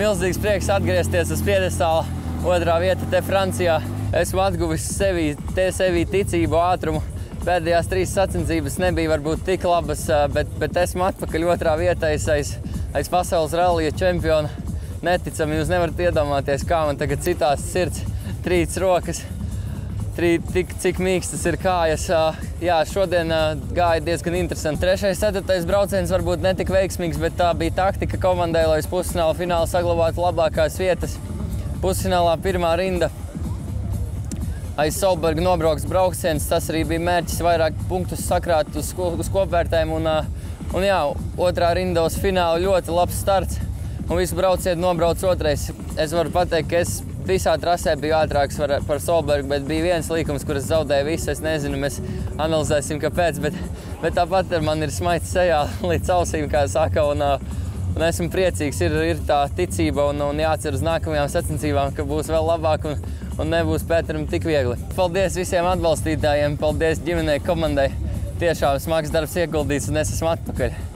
milzīgs prieks atgriezties uz piedestāla. Otrā vieta te Francijā. Esmu atguvis sevī ticību, ātrumu. Pēdējās 3 sacensības nebija varbūt tik labas, bet esmu atpakaļ otrā vietā aiz pasaules rallija čempiona. Neticami, jūs nevarat iedomāties, kā man tagad citās sirds, trīc rokas, cik mīkstas ir kājas. Jā, šodien gāja diezgan interesanti. 3., 4. brauciens varbūt netika veiksmīgs, bet tā bija taktika komandai, lai uz pusfināla fināla saglabātu labākās vietas. Pusfinālā pirmā rinda aiz Solberga nobrauks brauciens. Tas arī bija mērķis vairāk punktus sakrāt uz kopvērtēm. Un jā, otrā rinda uz finālu ļoti labs starts. Un visu braucienu nobrauc otrais. Es varu pateikt, ka es visā trasē biju ātrāks par Solbergu, bet bija viens līkums, kur es zaudēju visu. Es nezinu, mēs analizēsim, kāpēc, bet tāpat man ir smaids sejā līdz ausīm, kā saka, un esmu priecīgs. Ir tā ticība un jācer uz nākamajām sacensībām, ka būs vēl labāk un nebūs Pēteram tik viegli. Paldies visiem atbalstītājiem, paldies ģimenei, komandai. Tiešām smags darbs ieguldīts un es esmu atpakaļ.